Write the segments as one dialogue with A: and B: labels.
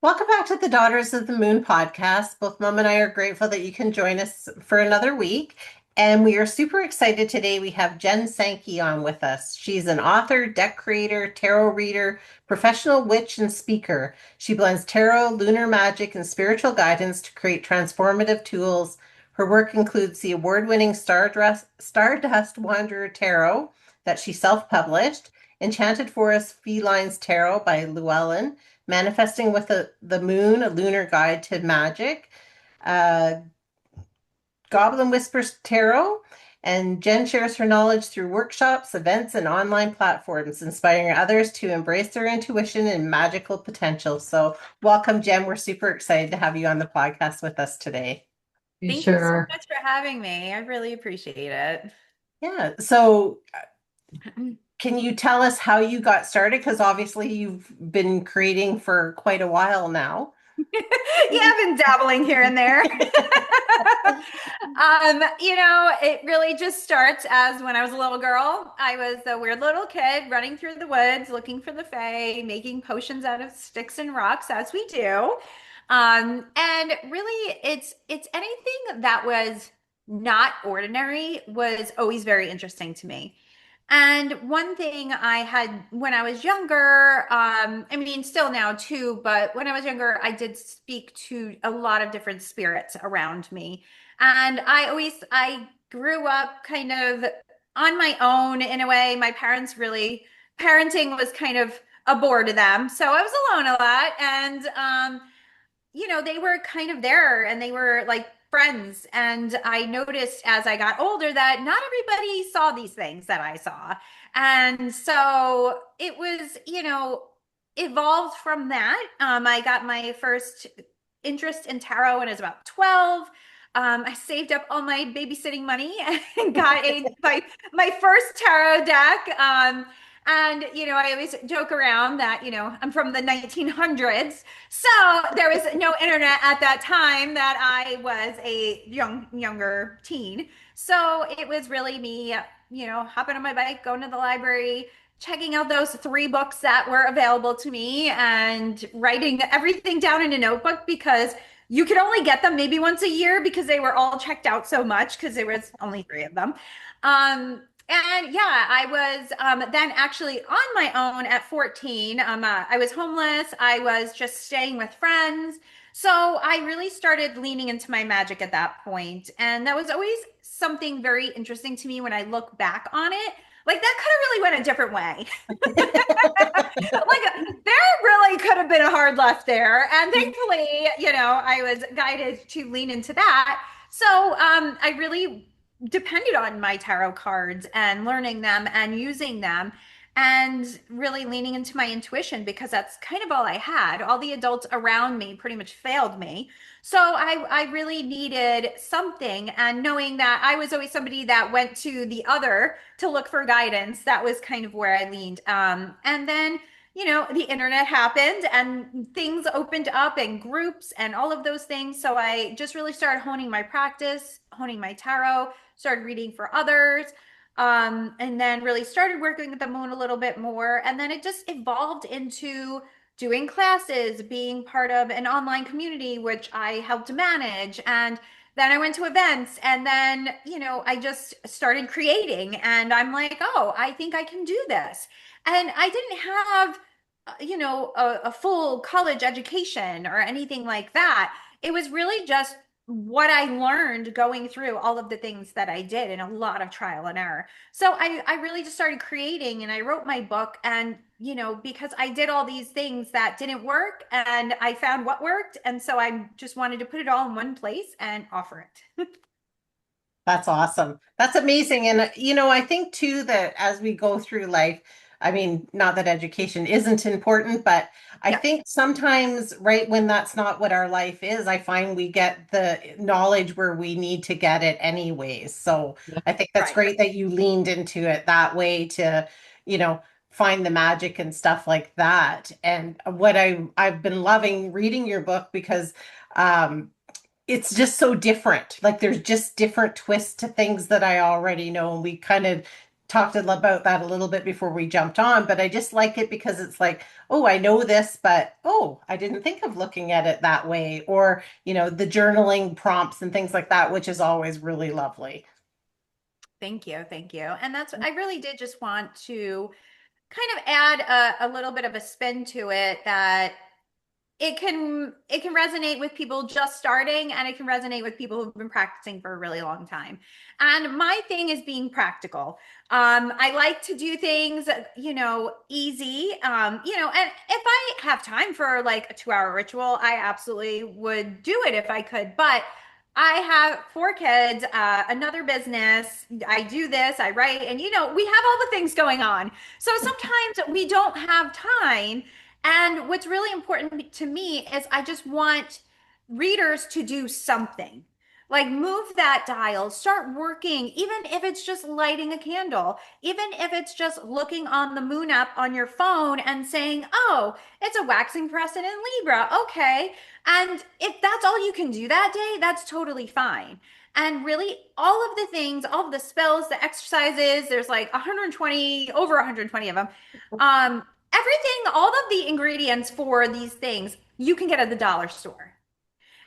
A: Welcome back to the Daughters of the Moon podcast. Both Mom and I are grateful that you can join us for another week. And we are super excited today. We have Jen Sankey on with us. She's an author, deck creator, tarot reader, professional witch, and speaker. She blends tarot, lunar magic, and spiritual guidance to create transformative tools. Her work includes the award-winning Stardust Wanderer Tarot that she self-published, Enchanted Forest Felines Tarot by Llewellyn, Manifesting with the Moon, a Lunar Guide to Magic, uh, Goblin Whispers Tarot, and Jen shares her knowledge through workshops, events, and online platforms, inspiring others to embrace their intuition and magical potential. So, welcome, Jen. We're super excited to have you on the podcast with us today.
B: You
C: Thank you so
B: sure?
C: much for having me. I really appreciate it.
A: Yeah. So, can you tell us how you got started? Because obviously you've been creating for quite a while now.
C: Yeah, I've been dabbling here and there. It really just starts as when I was a little girl. I was a weird little kid running through the woods looking for the fae, making potions out of sticks and rocks, as we do. And really it's anything that was not ordinary was always very interesting to me. And one thing I had when I was younger, I mean, still now too, but when I was younger, I did speak to a lot of different spirits around me. And I grew up kind of on my own in a way. My parents really, parenting was kind of a bore to them. So I was alone a lot. And, they were kind of there and they were like friends. And I noticed as I got older that not everybody saw these things that I saw. And so it was, evolved from that. I got my first interest in tarot when I was about 12. I saved up all my babysitting money and got my first tarot deck. I always joke around that, I'm from the 1900s. So there was no internet at that time that I was a younger teen. So it was really me, hopping on my bike, going to the library, checking out those three books that were available to me and writing everything down in a notebook because you could only get them maybe once a year because they were all checked out so much because there was only three of them. And yeah, I was then actually on my own at 14. I was homeless. I was just staying with friends. So I really started leaning into my magic at that point. And that was always something very interesting to me when I look back on it. Like that could have really went a different way. Like there really could have been a hard left there. And thankfully, I was guided to lean into that. So I really depended on my tarot cards and learning them and using them and really leaning into my intuition because that's kind of all I had. All the adults around me pretty much failed me. So I really needed something. And knowing that I was always somebody that went to the other to look for guidance, that was kind of where I leaned. And then, the internet happened and things opened up and groups and all of those things. So I just really started honing my practice, honing my tarot, started reading for others, and then really started working with the moon a little bit more. And then it just evolved into doing classes, being part of an online community, which I helped manage. And then I went to events and then, I just started creating and I'm like, oh, I think I can do this. And I didn't have, a full college education or anything like that. It was really just what I learned going through all of the things that I did and a lot of trial and error. So I really just started creating and I wrote my book and, because I did all these things that didn't work and I found what worked. And so I just wanted to put it all in one place and offer it.
A: That's awesome. That's amazing. And, I think too that as we go through life, I mean, not that education isn't important, but I
C: Yeah,
A: think sometimes right when that's not what our life is, I find we get the knowledge where we need to get it anyways. So I think that's
C: right.
A: great that you leaned into it that way to, you know, find the magic and stuff like that. And what I've been loving reading your book because it's just so different. Like there's just different twists to things that I already know. And we kind of talked about that a little bit before we jumped on, but I just like it because it's like, oh, I know this, but oh, I didn't think of looking at it that way. Or, the journaling prompts and things like that, which is always really lovely.
C: Thank you. Thank you. And I really did just want to kind of add a little bit of a spin to it that it can resonate with people just starting, and it can resonate with people who've been practicing for a really long time. And my thing is being practical. I like to do things easy. And if I have time for like a 2 hour ritual, I absolutely would do it if I could. But I have 4 kids, another business. I do this, I write, and we have all the things going on. So sometimes we don't have time. And what's really important to me is I just want readers to do something. Like move that dial, start working, even if it's just lighting a candle, even if it's just looking on the moon app on your phone and saying, oh, it's a waxing crescent in Libra. Okay. And if that's all you can do that day, that's totally fine. And really, all of the things, all of the spells, the exercises, there's like 120, over 120 of them. Everything, all of the ingredients for these things you can get at the dollar store.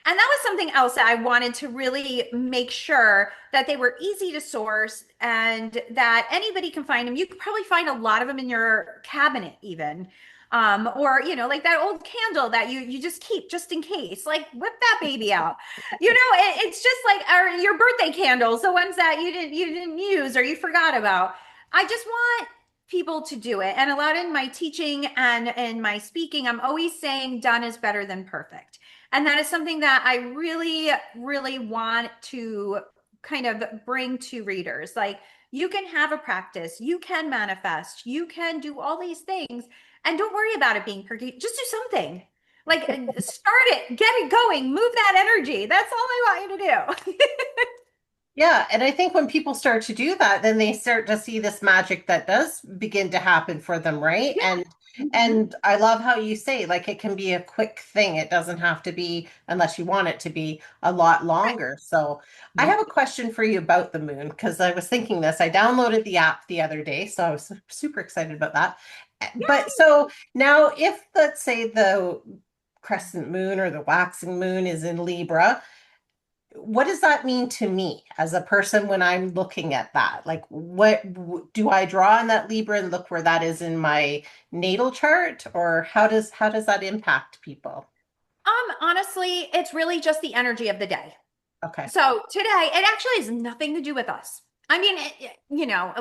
C: And that was something else that I wanted to really make sure that they were easy to source and that anybody can find them. You could probably find a lot of them in your cabinet even. Or like that old candle that you just keep just in case. Like whip that baby out. It's just like your birthday candles, the ones that you didn't use or you forgot about. I just want people to do it. And a lot in my teaching and in my speaking, I'm always saying done is better than perfect. And that is something that I really, really want to kind of bring to readers. Like you can have a practice, you can manifest, you can do all these things, and don't worry about it being perfect. Just do something. Like start it, get it going, move that energy. That's all I want you to do.
A: Yeah, and I think when people start to do that, then they start to see this magic that does begin to happen for them, right?
C: Yeah.
A: And
C: Mhm.
A: and I love how you say like it can be a quick thing. It doesn't have to be, unless you want it to be, a lot
C: Right.
A: longer. So I
C: Mhm.
A: have a question for you about the moon because I was thinking this. I downloaded the app the other day, so I was super excited about that. But so now if let's say the crescent moon or the waxing moon is in Libra, what does that mean to me as a person when I'm looking at that? Like, do I draw on that Libra and look where that is in my natal chart, or how does that impact people?
C: Honestly, it's really just the energy of the day.
A: Okay.
C: So today, it actually has nothing to do with us. I mean,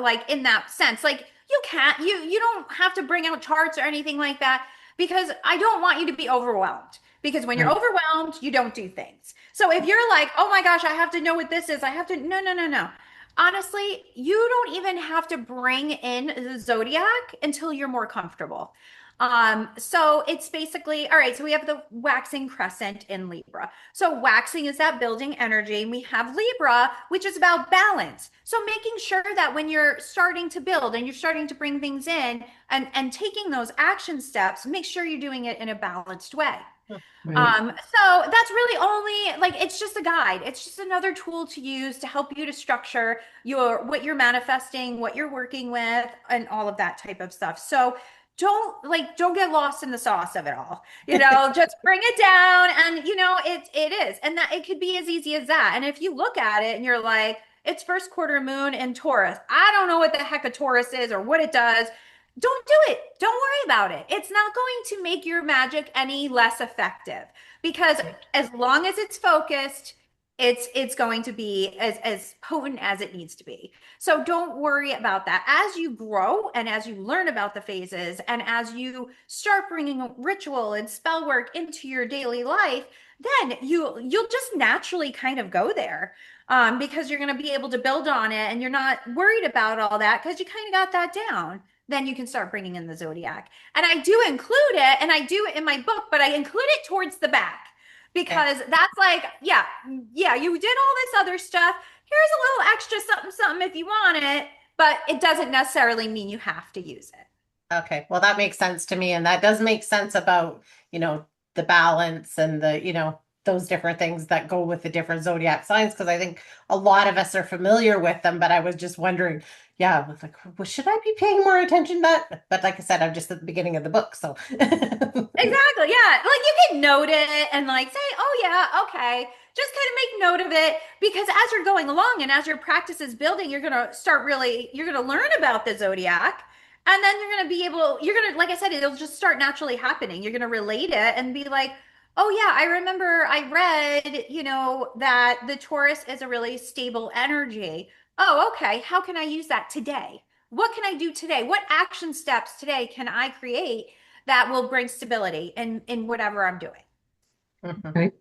C: like in that sense, like you don't have to bring out charts or anything like that because I don't want you to be overwhelmed. Because when you're
A: Right.
C: overwhelmed, you don't do things. So if you're like, oh my gosh, I have to know what this is, I have to, no, no, no, no. Honestly, you don't even have to bring in the zodiac until you're more comfortable. So it's basically, all right, so we have the waxing crescent in Libra. So waxing is that building energy. We have Libra, which is about balance. So making sure that when you're starting to build and you're starting to bring things in and taking those action steps, make sure you're doing it in a balanced way.
A: Right.
C: So that's really only like it's just a guide. It's just another tool to use to help you to structure your what you're manifesting, what you're working with, and all of that type of stuff. So don't get lost in the sauce of it all. Just bring it down and it is. And that it could be as easy as that. And if you look at it and you're like, it's first quarter moon in Taurus. I don't know what the heck a Taurus is or what it does. Don't do it. Don't worry about it. It's not going to make your magic any less effective because as long as it's focused, it's going to be as potent as it needs to be. So don't worry about that. As you grow and as you learn about the phases and as you start bringing ritual and spell work into your daily life, then you'll just naturally kind of go there. Because you're going to be able to build on it and you're not worried about all that because you kind of got that down. Then you can start bringing in the zodiac. And I do include it, and I do it in my book, but I include it towards the back
A: Okay.
C: because that's like, yeah, yeah, you did all this other stuff. Here's a little extra something, something if you want it, but it doesn't necessarily mean you have to use it.
A: Okay. Well, that makes sense to me, and that does make sense about, the balance and the, those different things that go with the different zodiac signs, because I think a lot of us are familiar with them, but I was just wondering, yeah, I was like, well, should I be paying more attention to that? But like I said, I'm just at the beginning of the book, so
C: Exactly. Yeah. Like you can note it and like say, oh, yeah, okay. Just kind of make note of it because as you're going along and as your practice is building, you're going to learn about the zodiac. And then you're going to be able, you're going to, like I said, it'll just start naturally happening. You're going to relate it and be like, oh, yeah, I remember I read, that the Taurus is a really stable energy. Oh, okay. How can I use that today? What can I do today? What action steps today can I create that will bring stability in whatever I'm doing?
A: Mhm.
B: Right.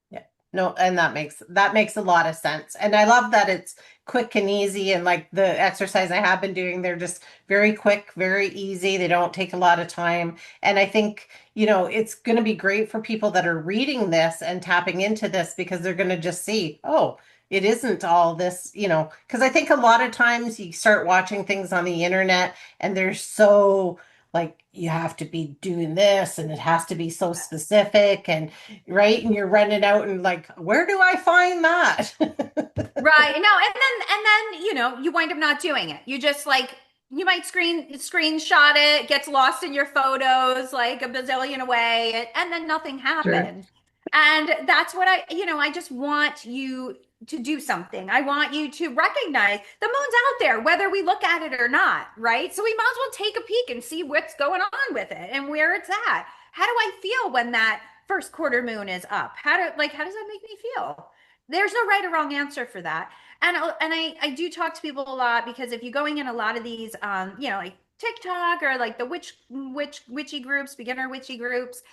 A: Yeah. No, and that makes a lot of sense. And I love that it's quick and easy and like the exercise I have been doing, they're just very quick, very easy. They don't take a lot of time. And I think, it's going to be great for people that are reading this and tapping into this because they're going to just see, oh, it isn't all this, because I think a lot of times you start watching things on the internet and they're so like you have to be doing this and it has to be so specific and right? And you're running out and like, where do I find that?
C: Right. No, and then you wind up not doing it. You just like you might screenshot it, gets lost in your photos like a bazillion away, and then nothing
B: Sure.
C: happens. And that's what I just want you to do something. I want you to recognize the moon's out there, whether we look at it or not, right? So we might as well take a peek and see what's going on with it and where it's at. How do I feel when that first quarter moon is up? How does that make me feel? There's no right or wrong answer for that. And I do talk to people a lot because if you're going in a lot of these like TikTok or like the witchy groups, beginner witchy groups,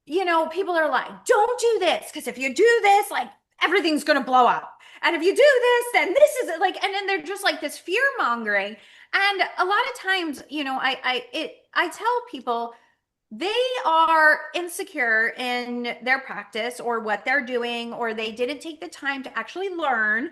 C: people are like, don't do this because if you do this, like everything's gonna blow up. And if you do this, then this is like, and then they're just like this fear mongering. And a lot of times, I tell people they are insecure in their practice or what they're doing, or they didn't take the time to actually learn.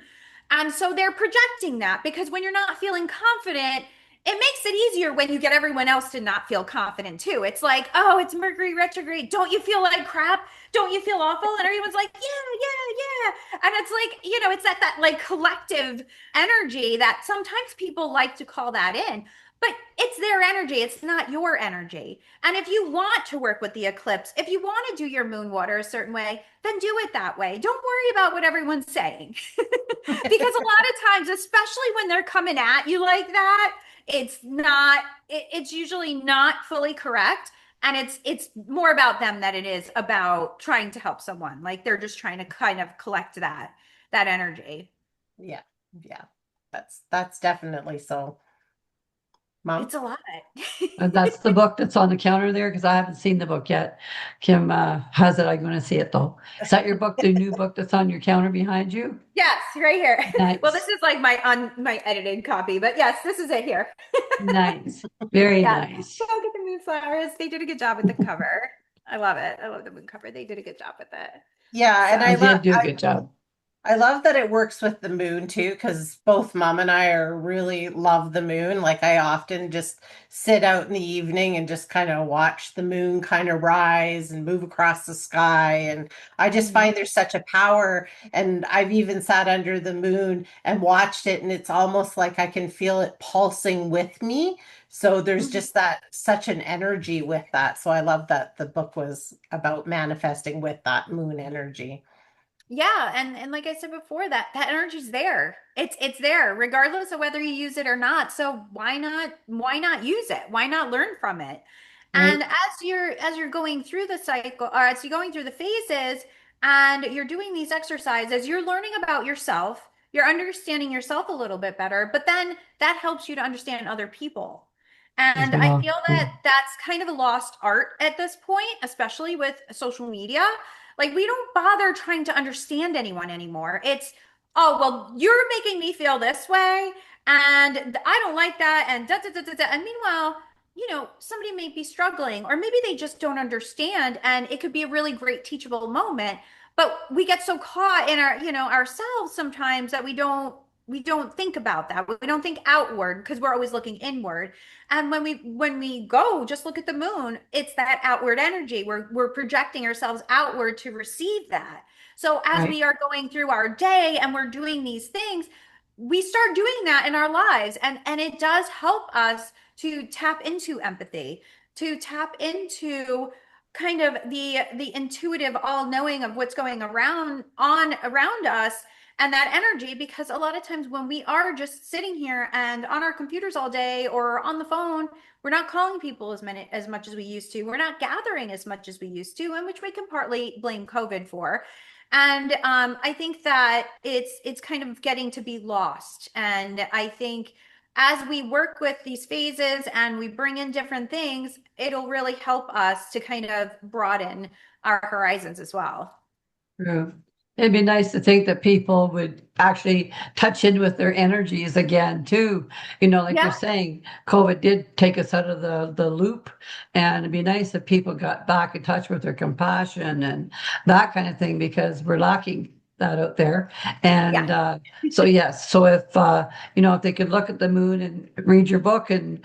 C: And so they're projecting that because when you're not feeling confident, it makes it easier when you get everyone else to not feel confident too. It's like, oh, it's Mercury retrograde. Don't you feel like crap? Don't you feel awful? And everyone's like, yeah, yeah, yeah. And it's like, it's that like collective energy that sometimes people like to call that in. But it's their energy, it's not your energy. And if you want to work with the eclipse, if you want to do your moon water a certain way, then do it that way. Don't worry about what everyone's saying. Because a lot of times, especially when they're coming at you like that, it's usually not fully correct. And it's more about them than it is about trying to help someone. Like they're just trying to kind of collect that energy.
A: Yeah, yeah. That's definitely so. Mom?
C: It's a lot.
B: And that's the book that's on the counter there because I haven't seen the book yet. Kim has it. I'm going to see it though. Is that your book, the new book that's on your counter behind you?
C: Yes, right here. Well, this
B: Nice.
C: is like my edited copy, but yes, this is it here.
B: Nice. Very
C: Yeah.
B: nice.
C: Look at the moonflowers. They did a good job with the cover. I love it. I love the moon cover. They did a good job with it.
A: Yeah, and
B: They
A: I love
B: did do a good job.
A: I love that it works with the moon too, because both mom and I are really love the moon. Like I often just sit out in the evening and just kind of watch the moon kind of rise and move across the sky. And I just
C: Mhm.
A: find there's such a power. And I've even sat under the moon and watched it, and it's almost like I can feel it pulsing with me. So there's
C: Mhm.
A: just that such an energy with that. So I love that the book was about manifesting with that moon energy.
C: Yeah, and like I said before, that energy's there. It's there, regardless of whether you use it or not. So why not use it? Why not learn from it?
B: Right.
C: And as you're going through the cycle, or as you're going through the phases, and you're doing these exercises, you're learning about yourself. You're understanding yourself a little bit better, but then that helps you to understand other people.
B: As
C: And I
B: well.
C: feel that that's kind of a lost art at this point, especially with social media. Like we don't bother trying to understand anyone anymore. It's, oh, well, you're making me feel this way, and I don't like that, and da da da da da. And meanwhile, somebody may be struggling, or maybe they just don't understand, and it could be a really great teachable moment. But we get so caught in ourselves sometimes that we don't think about that. We don't think outward because we're always looking inward. And when we go, just look at the moon. It's that outward energy. We're projecting ourselves outward to receive that. So as
B: Right.
C: we are going through our day and we're doing these things, we start doing that in our lives, and it does help us to tap into empathy, to tap into kind of the intuitive all knowing of what's going around us, and that energy. Because a lot of times when we are just sitting here and on our computers all day or on the phone, we're not calling people as much as we used to, we're not gathering as much as we used to, and which we can partly blame COVID for. And I think that it's kind of getting to be lost. And I think as we work with these phases and we bring in different things, it'll really help us to kind of broaden our horizons as well.
B: True. It'd be nice to think that people would actually touch in with their energies again too. Like you're
C: Yeah,
B: saying, COVID did take us out of the loop, and it'd be nice if people got back in touch with their compassion and that kind of thing, because we're lacking that out there.
C: yeah,
B: And so yes, so if they could look at the moon and read your book and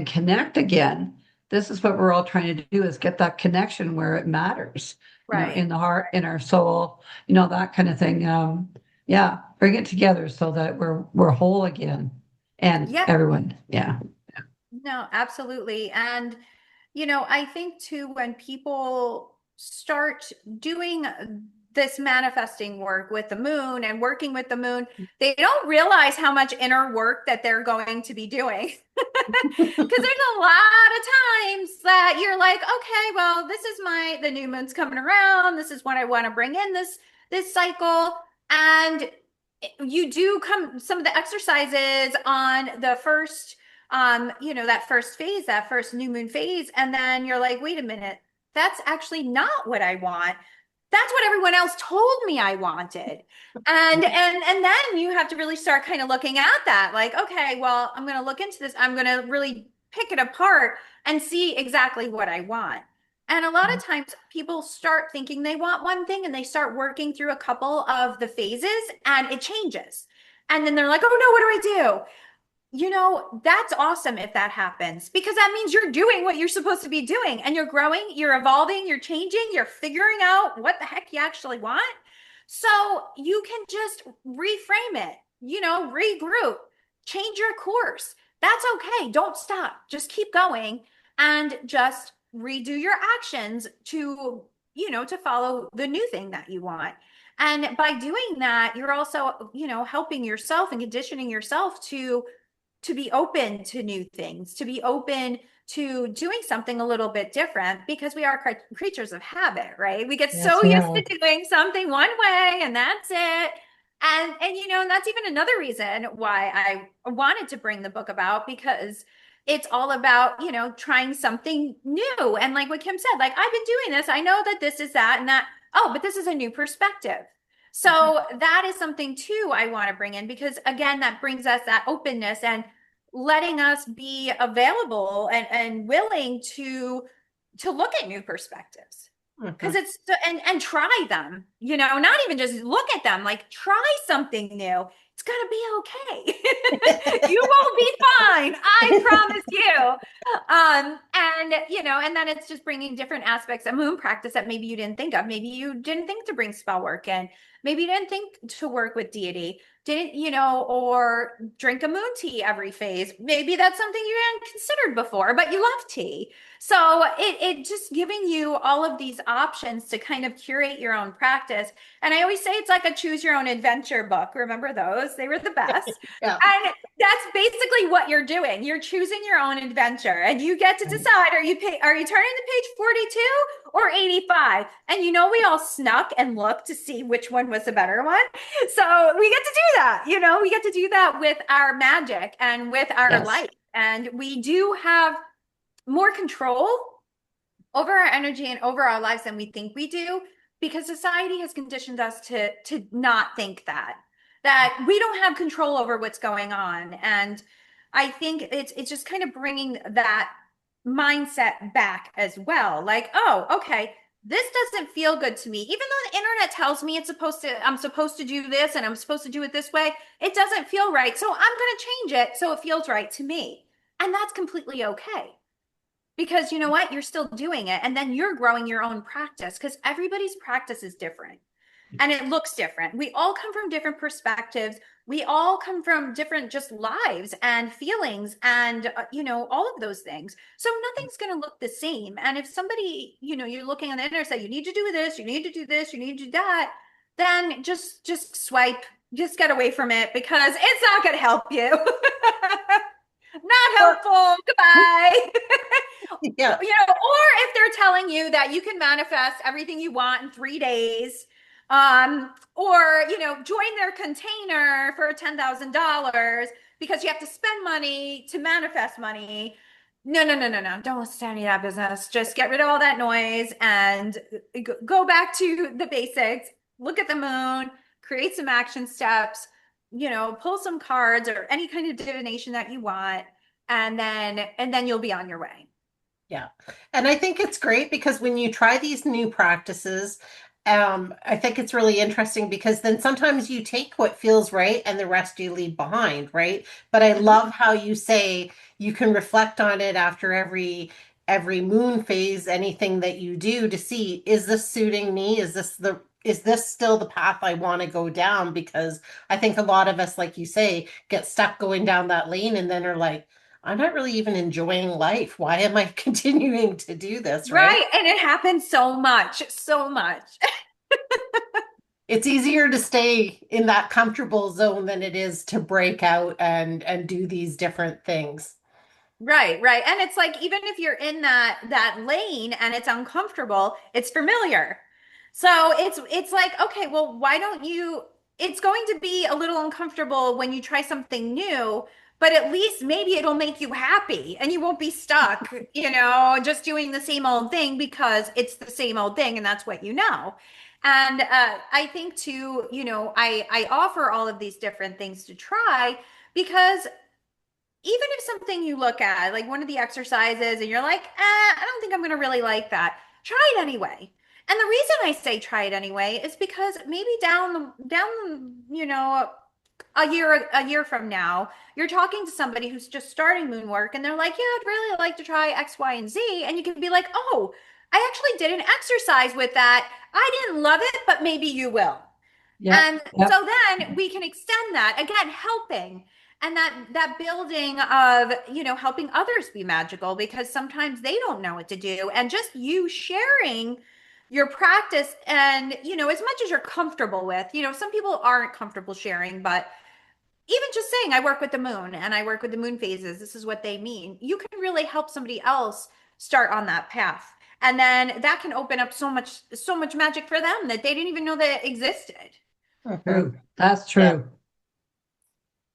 B: connect again, this is what we're all trying to do, is get that connection where it matters,
C: right.
B: in the heart, in our soul, that kind of thing. Yeah, bring it together so that we're whole again, and
C: Yeah,
B: everyone. Yeah,
C: no, absolutely. And, I think too, when people start doing this manifesting work with the moon and working with the moon, they don't realize how much inner work that they're going to be doing. Because there's a lot of times that you're like, okay, well, this is the new moon's coming around. This is what I want to bring in this cycle. And you do come some of the exercises on the first that first phase, that first new moon phase, and then you're like, wait a minute, that's actually not what I want. That's what everyone else told me I wanted. And then you have to really start kind of looking at that, like, okay, well, I'm going to look into this, I'm going to really pick it apart and see exactly what I want. And a lot of times people start thinking they want one thing and they start working through a couple of the phases and it changes. And then they're like, oh no, what do I do? That's awesome if that happens, because that means you're doing what you're supposed to be doing, and you're growing, you're evolving, you're changing, you're figuring out what the heck you actually want. So you can just reframe it, regroup, change your course. That's okay. Don't stop. Just keep going and just redo your actions to follow the new thing that you want. And by doing that, you're also, helping yourself and conditioning yourself to be open to new things, to be open to doing something a little bit different, because we are creatures of habit, right? We get
B: yes,
C: so
B: we
C: used
B: are.
C: to doing something one way and that's it. And that's even another reason why I wanted to bring the book about, because it's all about, trying something new. And like what Kim said, like, I've been doing this. I know that this is that and that. Oh, but this is a new perspective. So that is something too I want to bring in, because again, that brings us that openness and letting us be available and willing to look at new perspectives. Because
A: Mhm.
C: it's and try them, not even just look at them, like try something new. It's gonna be okay. You will be fine, I promise you. And then it's just bringing different aspects of moon practice that maybe you didn't think of. Maybe you didn't think to bring spell work in. Maybe you didn't think to work with deity. Didn't, or drink a moon tea every phase. Maybe that's something you hadn't considered before, but you love tea. So it just giving you all of these options to kind of curate your own practice. And I always say it's like a choose your own adventure book. Remember those? They were the best.
A: Yeah.
C: And that's basically what you're doing. You're choosing your own adventure, and you get to decide, are you turning to page 42 or 85? And we all snuck and looked to see which one was the better one. So we get to do that. We get to do that with our magic and with our
B: Yes.
C: life. And we do have more control over our energy and over our lives than we think we do, because society has conditioned us to not think that we don't have control over what's going on. And I think it's just kind of bringing that mindset back as well, like, oh, okay, this doesn't feel good to me, even though the internet tells me I'm supposed to do this and I'm supposed to do it this way. It doesn't feel right, so I'm going to change it so it feels right to me. And that's completely okay, because you know what, you're still doing it, and then you're growing your own practice, because everybody's practice is different. and it looks different. We all come from different perspectives. We all come from different just lives and feelings and, all of those things. So nothing's going to look the same. And if somebody, you're looking on the internet, say, you need to do this, you need to do this, you need to do that, then just swipe, just get away from it because it's not going to help you. Not
A: Well,
C: helpful. Goodbye.
A: yeah.
C: Or if they're telling you that you can manifest everything you want in 3 days, or join their container for $10,000 because you have to spend money to manifest money. No, no, no, no, no. Don't listen to any of that business. Just get rid of all that noise and go back to the basics. Look at the moon, create some action steps, pull some cards or any kind of divination that you want, and then you'll be on your way.
A: Yeah. And I think it's great because when you try these new practices, I think it's really interesting because then sometimes you take what feels right and the rest you leave behind, right? But I
C: Mhm.
A: love how you say you can reflect on it after every moon phase, anything that you do to see, is this suiting me? Is this still the path I want to go down? Because I think a lot of us, like you say, get stuck going down that lane and then are like, I'm not really even enjoying life. Why am I continuing to do this, right?
C: Right. And it happens so much, so much.
A: It's easier to stay in that comfortable zone than it is to break out and do these different things.
C: Right, right. And it's like even if you're in that lane and it's uncomfortable, it's familiar. So it's like, okay, well, why don't you it's going to be a little uncomfortable when you try something new, but at least maybe it'll make you happy and you won't be stuck, just doing the same old thing because it's the same old thing and that's what you know. And I think too, I offer all of these different things to try because even if something you look at, like one of the exercises, and you're like, I don't think I'm going to really like that, try it anyway. And the reason I say try it anyway is because maybe a year from now, you're talking to somebody who's just starting moon work and they're like, yeah, I'd really like to try X, Y, and Z. And you can be like, oh, I actually did an exercise with that. I didn't love it, but maybe you will.
B: Yep,
C: And
B: yep.
C: so then we can extend that again, helping and that building of, helping others be magical because sometimes they don't know what to do. And just you sharing your practice and, as much as you're comfortable with, some people aren't comfortable sharing, but even just saying, I work with the moon and I work with the moon phases, this is what they mean. You can really help somebody else start on that path. And then that can open up so much magic for them that they didn't even know that existed.
A: Mhm.
B: True. That's
A: Yeah.
B: true.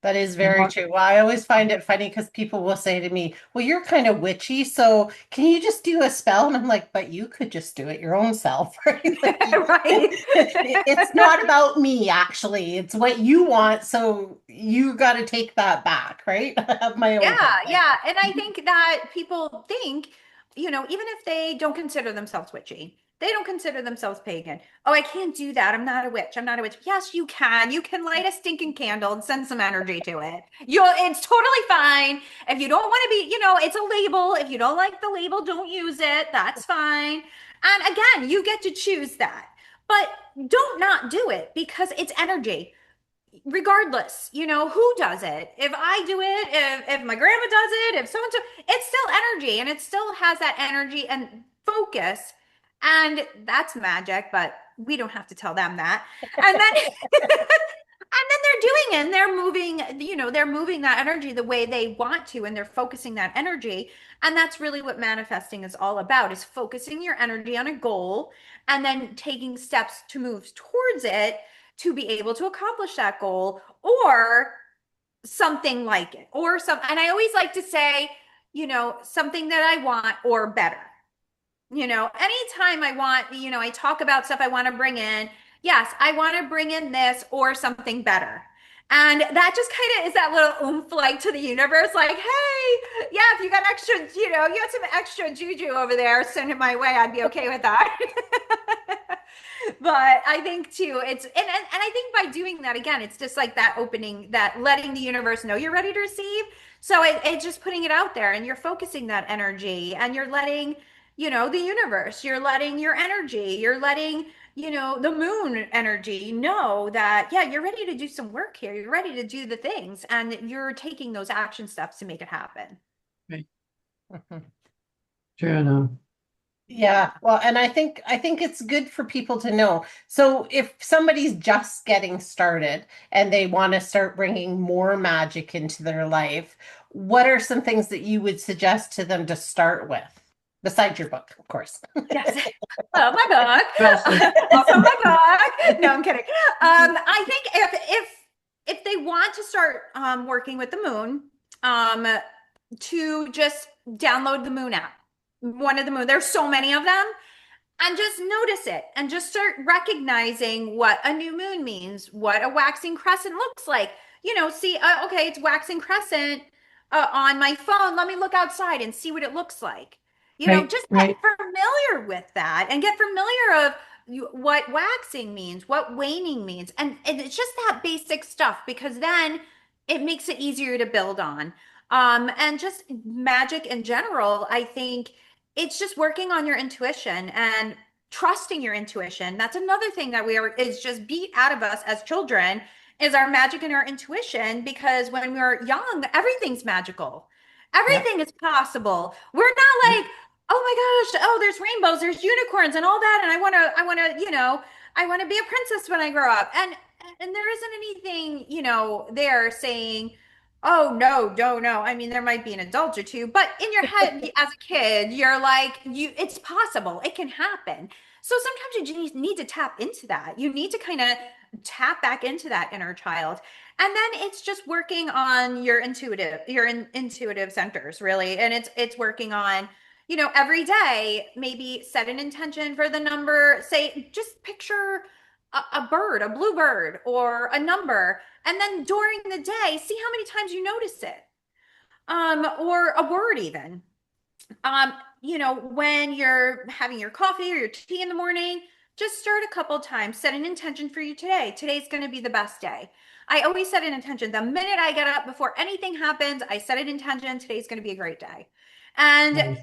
A: That is
B: You
A: very
B: know,
A: true. Well, I always find it funny because people will say to me, well, you're kind of witchy, so can you just do a spell? And I'm like, but you could just do it your own self, right? Like,
C: Right.
A: it's not about me, actually. It's what you want, so you got to take that back, right? I have my own
C: Yeah,
A: template.
C: yeah. And I think that people think, even if they don't consider themselves witchy, they don't consider themselves pagan. Oh, I can't do that. I'm not a witch. I'm not a witch. Yes, you can. You can light a stinking candle and send some energy to it. It's totally fine. If you don't want to be, it's a label. If you don't like the label, don't use it. That's fine. And again, you get to choose that. But don't not do it because it's energy regardless, who does it. If I do it, if my grandma does it, if someone, it's still energy and it still has that energy and focus. And that's magic, but we don't have to tell them that. And then, and then they're doing it and they're moving, they're moving that energy the way they want to, and they're focusing that energy. And that's really what manifesting is all about, is focusing your energy on a goal and then taking steps to move towards it to be able to accomplish that goal or something like it or some. And I always like to say, something that I want or better. Anytime I want, I talk about stuff I want to bring in. Yes, I want to bring in this or something better. And that just kind of is that little oomph like to the universe, like, hey, yeah, if you got extra, you got some extra juju over there, send it my way. I'd be okay with that. But I think too, and I think by doing that again, it's just like that opening, that letting the universe know you're ready to receive. So it's just putting it out there and you're focusing that energy and you're letting the universe, you're letting your energy, you're letting, the moon energy know that, yeah, you're ready to do some work here. You're ready to do the things, and you're taking those action steps to make it happen.
B: Right.
A: Mhm.
B: True enough.
A: Yeah, well, and I think it's good for people to know. So if somebody's just getting started and they want to start bringing more magic into their life, what are some things that you would suggest to them to start with? Besides your book, of course.
C: Yes. Oh, my book.
B: Well,
C: Also my book. No, I'm kidding. I think if they want to start working with the moon, um, to just download the moon app. One of the moon. There's so many of them. And just notice it and just start recognizing what a new moon means, what a waxing crescent looks like. See, okay, it's waxing crescent on my phone. Let me look outside and see what it looks like.
B: right,
C: Just get
B: right,
C: familiar with that and get familiar of what waxing means, what waning means. And it's just that basic stuff, because then it makes it easier to build on. And just magic in general, I think it's just working on your intuition and trusting your intuition. That's another thing that is just beat out of us as children, is our magic and our intuition, because when we're young, everything's magical.
B: yeah,
C: Everything is possible. We're not like, oh my gosh, oh, there's rainbows, there's unicorns and all that. And I want to be a princess when I grow up. And there isn't anything, there saying, oh no, no, no. I mean, there might be an adult or two, but in your head as a kid, you're like, it's possible. It can happen. So sometimes you just need to tap into that. You need to kind of tap back into that inner child. And then it's just working on your intuitive centers, really. And it's working on, every day, maybe set an intention for the number, say, just picture a bird, a bluebird, or a number, and then during the day, see how many times you notice it, or a word even. When you're having your coffee or your tea in the morning, just start a couple times. Set an intention for you today. Today's going to be the best day. I always set an intention. The minute I get up, before anything happens, I set an intention. Today's going to be a great day. And,
B: nice.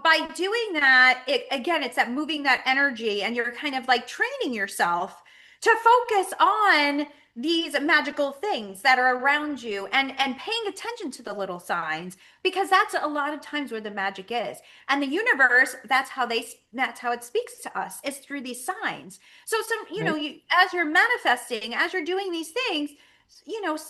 C: by doing that, it's that moving that energy, and you're kind of like training yourself to focus on these magical things that are around you, and paying attention to the little signs, because that's a lot of times where the magic is. And the universe, that's how it speaks to us, is through these signs. So
B: Right.
C: as you're manifesting, as you're doing these things,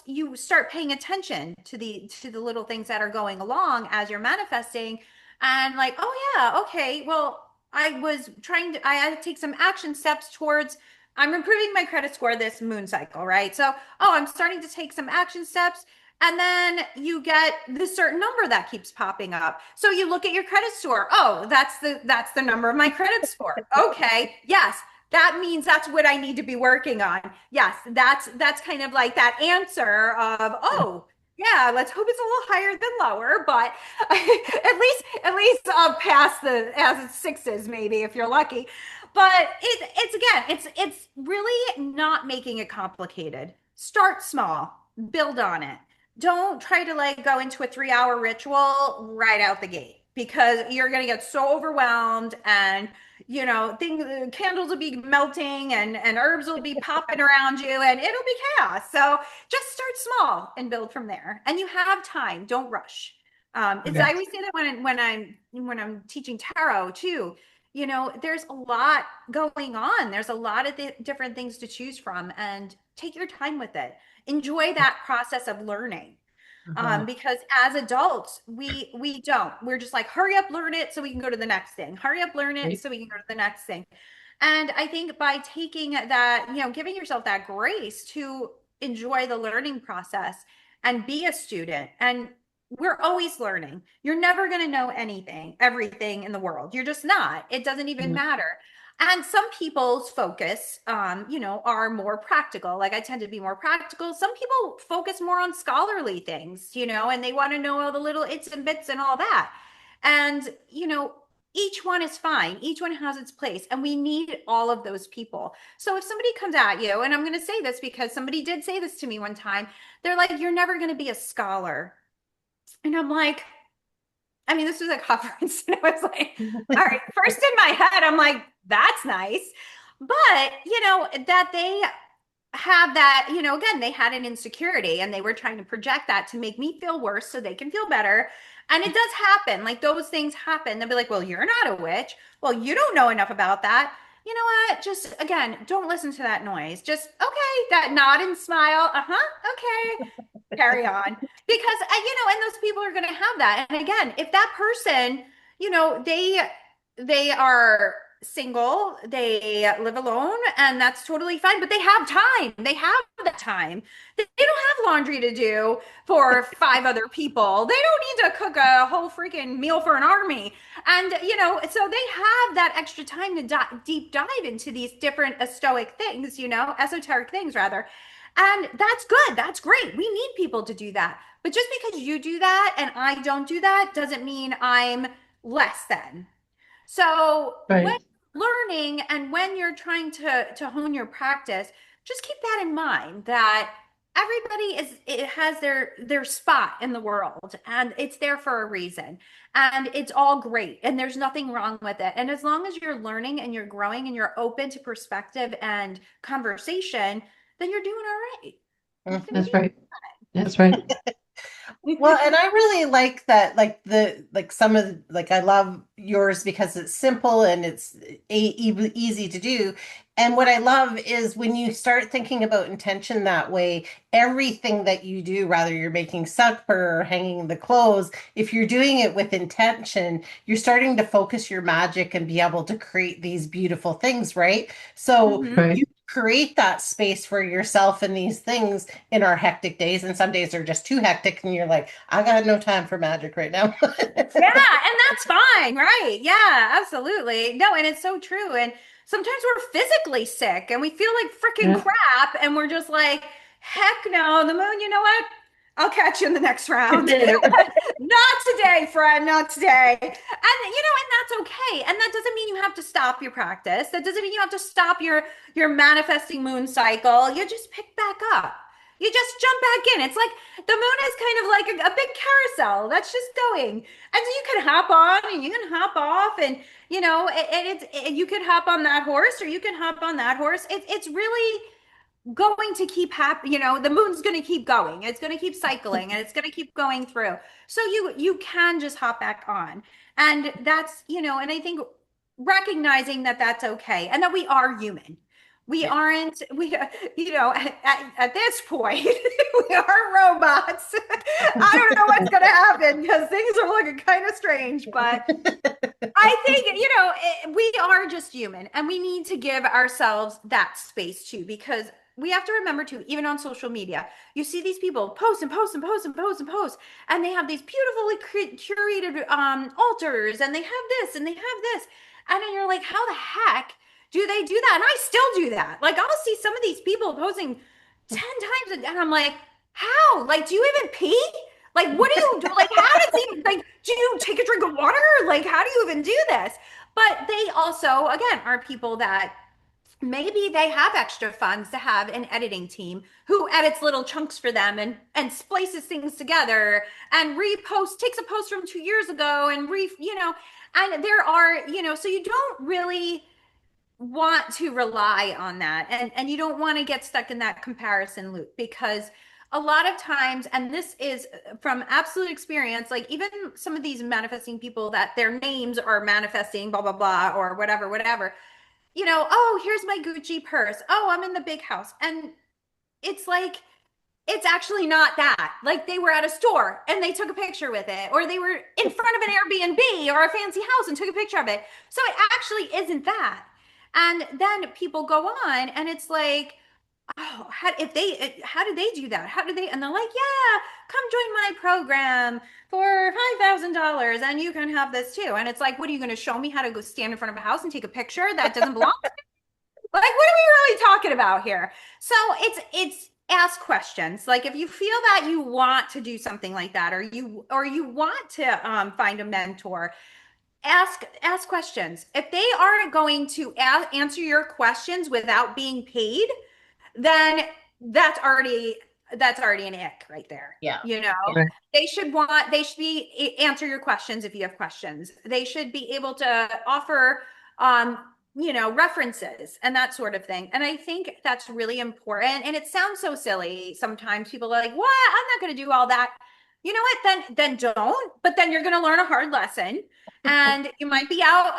C: you start paying attention to the little things that are going along as you're manifesting, and like, oh yeah, okay, well, I had to take some action steps towards, I'm improving my credit score this moon cycle, right? So, oh, I'm starting to take some action steps. And then you get this certain number that keeps popping up. So you look at your credit score. Oh, that's the number of my credit score. Okay. Yes. That means that's what I need to be working on. Yes, that's kind of like that answer of, oh, yeah, let's hope it's a little higher than lower, but at least past the as it's sixes, maybe, if you're lucky. But it's really not making it complicated. Start small, build on it. Don't try to like go into a 3 hour ritual right out the gate, because you're going to get so overwhelmed, and candles will be melting, and herbs will be popping around you, and it'll be chaos. So just start small and build from there. And you have time. Don't rush. I
B: Okay.
C: always say that when I'm teaching tarot too. There's a lot going on. There's a lot of different things to choose from, and take your time with it. Enjoy that process of learning.
B: Uh-huh.
C: Because as adults, we don't. We're just like, hurry up, learn it so we can go to the next thing. Hurry up, learn it
B: Right.
C: so we can go to the next thing. And I think by taking that, giving yourself that grace to enjoy the learning process and be a student, and we're always learning. You're never going to know everything in the world. You're just not. It doesn't even
B: Yeah.
C: matter. And some people's focus, are more practical. Like, I tend to be more practical. Some people focus more on scholarly things, and they want to know all the little its and bits and all that. And, each one is fine. Each one has its place. And we need all of those people. So if somebody comes at you, and I'm going to say this because somebody did say this to me one time, they're like, you're never going to be a scholar. And I'm like, I mean, this was a conference, and I was like, all right, first in my head, I'm like, that's nice. But, that they have that, again, they had an insecurity and they were trying to project that to make me feel worse so they can feel better. And it does happen. Like those things happen. They'll be like, well, you're not a witch. Well, you don't know enough about that. You know what? Just again, don't listen to that noise. Just okay, that nod and smile. Okay, carry on. Because and those people are going to have that. And again, if that person, they are single, they live alone, and that's totally fine, but they have time. They have that time. They don't have laundry to do for five other people. They don't need to cook a whole freaking meal for an army. And, so they have that extra time to deep dive into these different stoic things, esoteric things rather. And that's good. That's great. We need people to do that. But just because you do that and I don't do that doesn't mean I'm less than. So when
B: Right.
C: learning and when you're trying to hone your practice, just keep that in mind that everybody it has their spot in the world and it's there for a reason. And it's all great and there's nothing wrong with it. And as long as you're learning and you're growing and you're open to perspective and conversation, then you're doing all right. You're gonna
A: Mhm.
B: That's right. That's right.
A: Well, and I really like that, like some of like I love yours because it's simple and it's easy to do. And what I love is when you start thinking about intention that way, everything that you do, whether you're making supper or hanging the clothes, if you're doing it with intention, you're starting to focus your magic and be able to create these beautiful things, right? So
C: Mhm.
A: you
B: Right.
A: create that space for yourself and these things in our hectic days. And some days are just too hectic, and you're like, I got no time for magic right now.
C: Yeah, and that's fine, right? Yeah, absolutely. No, and it's so true. And sometimes we're physically sick and we feel like freaking
B: Yeah.
C: crap, and we're just like, heck no, the moon, you know what? I'll catch you in the next round. Not today, friend, not today. And and that's okay. And that doesn't mean you have to stop your practice. That doesn't mean you have to stop your manifesting moon cycle. You just pick back up. You just jump back in. It's like the moon is kind of like a big carousel that's just going. And so you can hop on and you can hop off, and you could hop on that horse or you can hop on that horse. It's really going to keep happening. The moon's going to keep going. It's going to keep cycling and it's going to keep going through. So you can just hop back on. And that's, and I think recognizing that that's okay and that we are human. We
A: Yeah.
C: aren't, at this point, we are robots. I don't know what's going to happen because things are looking kind of strange, but I think, we are just human and we need to give ourselves that space too, because we have to remember too, even on social media, you see these people post and post and post and post and post, and they have these beautifully curated altars, and they have this and they have this. And then you're like, how the heck do they do that? And I still do that. Like, I'll see some of these people posting 10 times, and I'm like, how? Like, do you even pee? Like, what do you do? Like, how does he, like, do you take a drink of water? Like, how do you even do this? But they also, again, are people that maybe they have extra funds to have an editing team who edits little chunks for them and splices things together and repost, takes a post from 2 years ago and and there are, so you don't really want to rely on that, and you don't want to get stuck in that comparison loop, because a lot of times, and this is from absolute experience, like even some of these manifesting people that their names are manifesting blah blah blah or whatever, oh, here's my Gucci purse, oh, I'm in the big house, and it's like, it's actually not that. Like, they were at a store and they took a picture with it, or they were in front of an Airbnb or a fancy house and took a picture of it. So it actually isn't that. And then people go on and it's like, oh, how did they do that? How did they? And they're like, yeah, come join my program for $5,000 and you can have this too. And it's like, what are you going to show me how to go stand in front of a house and take a picture that doesn't belong? Like, what are we really talking about here? So it's ask questions. Like, if you feel that you want to do something like that, or you want to find a mentor, ask questions. If they aren't going to answer your questions without being paid, then that's already that's already an ick right there.
A: Yeah.
C: You know,
A: Yeah.
B: Right.
C: they should be answer your questions if you have questions. They should be able to offer, references and that sort of thing. And I think that's really important. And it sounds so silly. Sometimes people are like, what? I'm not going to do all that. You know what? Then don't, but then you're going to learn a hard lesson and you might be out,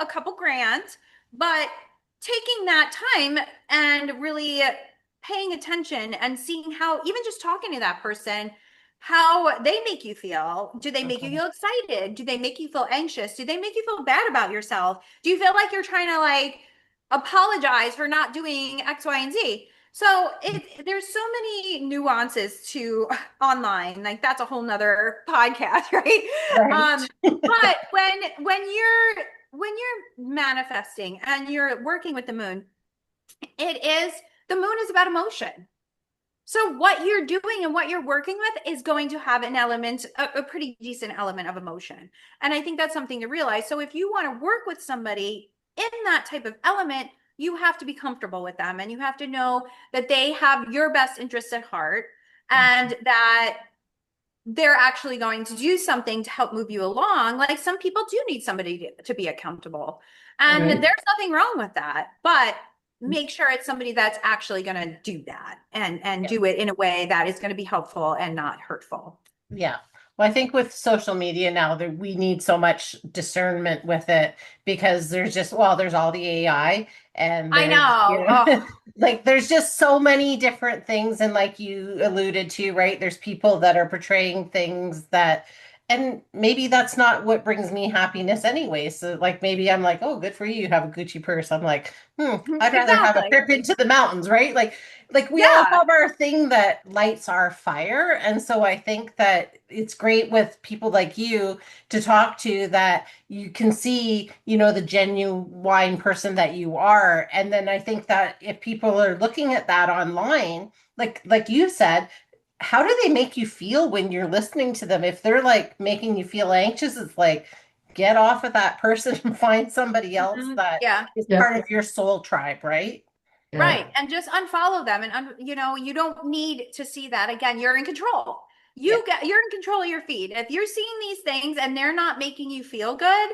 C: a couple grand, but taking that time and really paying attention and seeing how, even just talking to that person, how they make you feel. Do they make you feel excited? Do they make you feel anxious? Do they make you feel bad about yourself? Do you feel like you're trying to like apologize for not doing X, Y, and Z? So there's so many nuances to online. Like that's a whole nother podcast, right?
A: Right.
C: But when you're manifesting and you're working with the moon, the moon is about emotion. So what you're doing and what you're working with is going to have an element, a pretty decent element of emotion. And I think that's something to realize. So if you want to work with somebody in that type of element, you have to be comfortable with them and you have to know that they have your best interests at heart and that they're actually going to do something to help move you along. Like some people do need somebody to be accountable. And
B: Right.
C: there's nothing wrong with that. But make sure it's somebody that's actually going to do that and
A: Yeah.
C: do it in a way that is going to be helpful and not hurtful.
A: Yeah. Well, I think with social media now that we need so much discernment with it because there's all the AI and
C: I
A: there's,
C: know. Oh,
A: like there's just so many different things. And like you alluded to, right? There's people that are portraying things that, and maybe that's not what brings me happiness anyway. So like maybe I'm like, oh, good for you. You have a Gucci purse. I'm like, I'd rather have a
C: exactly.
A: trip into the mountains, right? Like we all
C: Yeah.
A: have our thing that lights our fire. And so I think that it's great with people like you to talk to that you can see, the genuine person that you are. And then I think that if people are looking at that online, like you said, how do they make you feel when you're listening to them? If they're like making you feel anxious, it's like get off of that person and find somebody else that
C: Yeah.
A: is part
B: Yep.
A: of your soul tribe, right?
B: Yeah.
C: Right. And just unfollow them. And, you don't need to see that. Again, you're in control.
A: Yeah.
C: You're in control of your feed. If you're seeing these things and they're not making you feel good,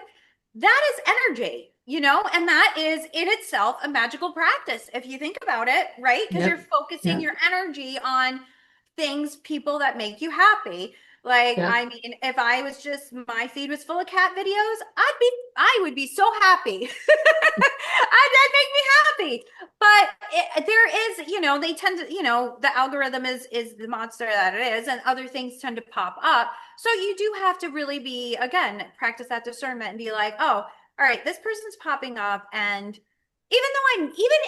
C: that is energy, and that is in itself a magical practice. If you think about it, right? Because you're
B: Yep.
C: focusing
B: Yeah.
C: your energy on things, people that make you happy. Like,
B: Yeah.
C: I mean, if I was just, my feed was full of cat videos, I would be so happy. That'd make me happy. But there is, they tend to, the algorithm is the monster that it is, and other things tend to pop up. So you do have to really be, again, practice that discernment and be like, oh, all right, this person's popping up. And even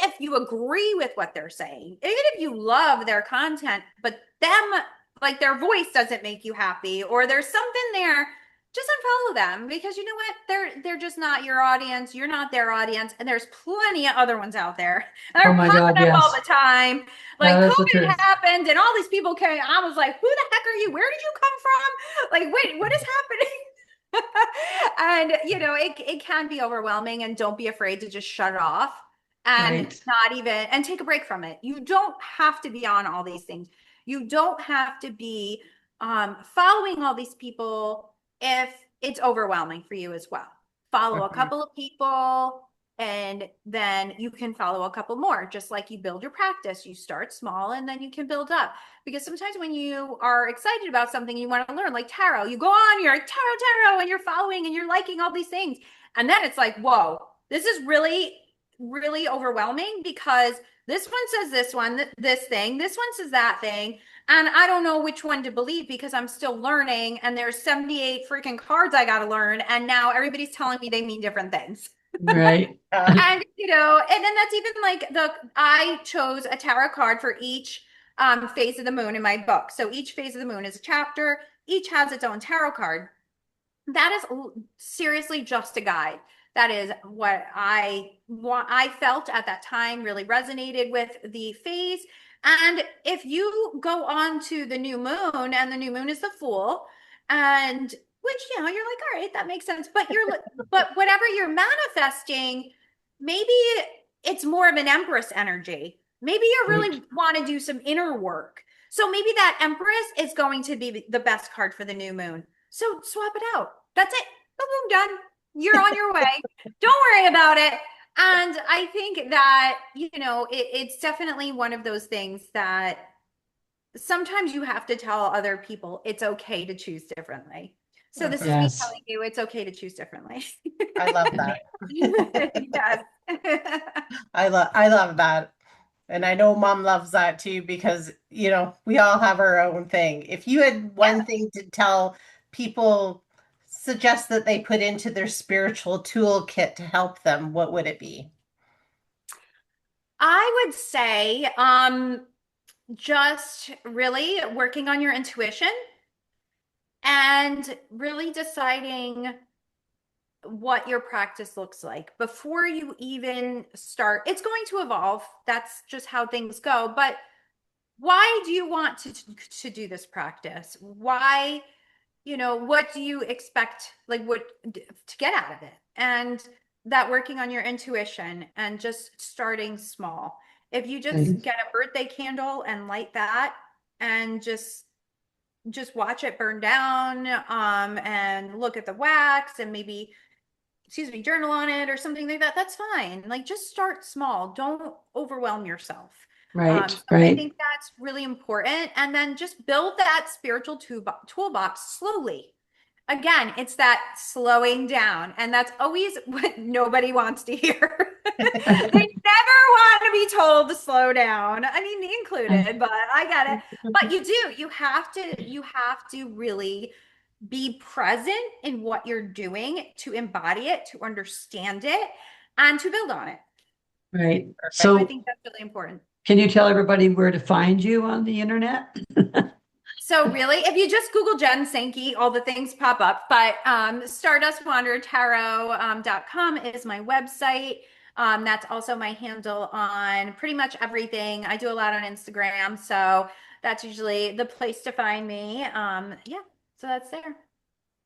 C: if you agree with what they're saying, even if you love their content, but like their voice doesn't make you happy, or there's something there, just unfollow them, because you know what, they're just not your audience, you're not their audience, and there's plenty of other ones out there and
B: Oh
C: they're
B: my
C: popping
B: God,
C: up all
B: yes.
C: the time. Like
B: That is the
C: COVID
B: truth.
C: happened and all these people came, I was like, who the heck are you, where did you come from, like, wait, what is happening? And it can be overwhelming, and don't be afraid to just shut it off and
B: Right.
C: not even, and take a break from it. You don't have to be on all these things. You don't have to be following all these people if it's overwhelming for you as well. Follow a
A: Mhm.
C: couple of people and then you can follow a couple more. Just like you build your practice, you start small and then you can build up. Because sometimes when you are excited about something, you want to learn, like tarot, you go on, you're like tarot, and you're following and you're liking all these things. And then it's like, whoa, this is really, really overwhelming, because this one says this thing, this one says that thing. And I don't know which one to believe, because I'm still learning and there's 78 freaking cards I got to learn. And now everybody's telling me they mean different things.
B: Right.
C: And and then that's even like I chose a tarot card for each phase of the moon in my book. So each phase of the moon is a chapter, each has its own tarot card. That is seriously just a guide. That is what I felt at that time really resonated with the phase. And if you go on to the new moon, and the new moon is the Fool, and which, you're like, all right, that makes sense. But whatever you're manifesting, maybe it's more of an Empress energy. Maybe you
B: Right.
C: really want to do some inner work. So maybe that Empress is going to be the best card for the new moon. So swap it out. That's it. Boom, boom, done. You're on your way. Don't worry about it. And I think that, it's definitely one of those things that sometimes you have to tell other people it's okay to choose differently. So this is me
B: Yes.
C: telling you it's okay to choose differently.
A: I love that.
C: Yes.
A: I love that. And I know mom loves that too because, we all have our own thing. If you had one thing to tell people, suggest that they put into their spiritual toolkit to help them, what would it be?
C: I would say just really working on your intuition and really deciding what your practice looks like before you even start. It's going to evolve. That's just how things go. But why do you want to do this practice? Why, what do you expect, like what to get out of it? And that working on your intuition and just starting small. If you just get a birthday candle and light that and just watch it burn down, and look at the wax and maybe, journal on it or something like that, that's fine. Like just start small. Don't overwhelm yourself.
B: Right,
C: So I
B: right,
C: think that's really important. And then just build that spiritual toolbox slowly. Again, it's that slowing down. And that's always what nobody wants to hear. They never want to be told to slow down. I mean, me included, but I get it. But you do. You have to really be present in what you're doing, to embody it, to understand it, and to build on it.
B: right.
C: So I
B: So
C: think that's really important.
B: can you tell everybody where to find you on the internet?
C: So really, if you just Google Jen Sankey, all the things pop up. But StardustWandererTarot.com is my website. That's also my handle on pretty much everything. I do a lot on Instagram, so that's usually the place to find me. Yeah, so that's there.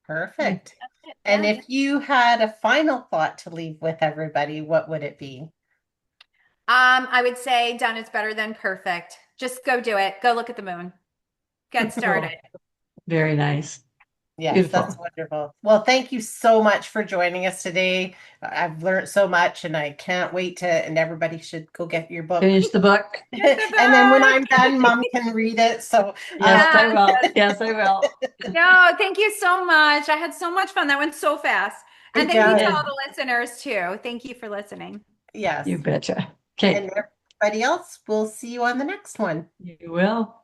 A: Perfect.
C: That's it.
A: And
C: Yeah.
A: if you had a final thought to leave with everybody, what would it be?
C: I would say done is better than perfect. Just go do it. Go look at the moon. Get started.
B: Very nice.
A: Yes, that's
B: Beautiful.
A: wonderful. Well, thank you so much for joining us today. I've learned so much and I can't wait and everybody should go get your book.
B: Finish the book.
C: Get the
A: And then when I'm
C: book.
A: done, mom can read it. So,
B: Yes, I
C: Yes,
B: will.
C: yes.
B: Yes, I will.
C: No, thank you so much. I had so much fun. That went so fast. And
A: it
C: thank you to
A: does.
C: all the listeners too. Thank you for listening.
A: Yes.
B: You betcha.
A: And
B: Okay,
A: everybody else, we'll see you on the next one.
B: you will.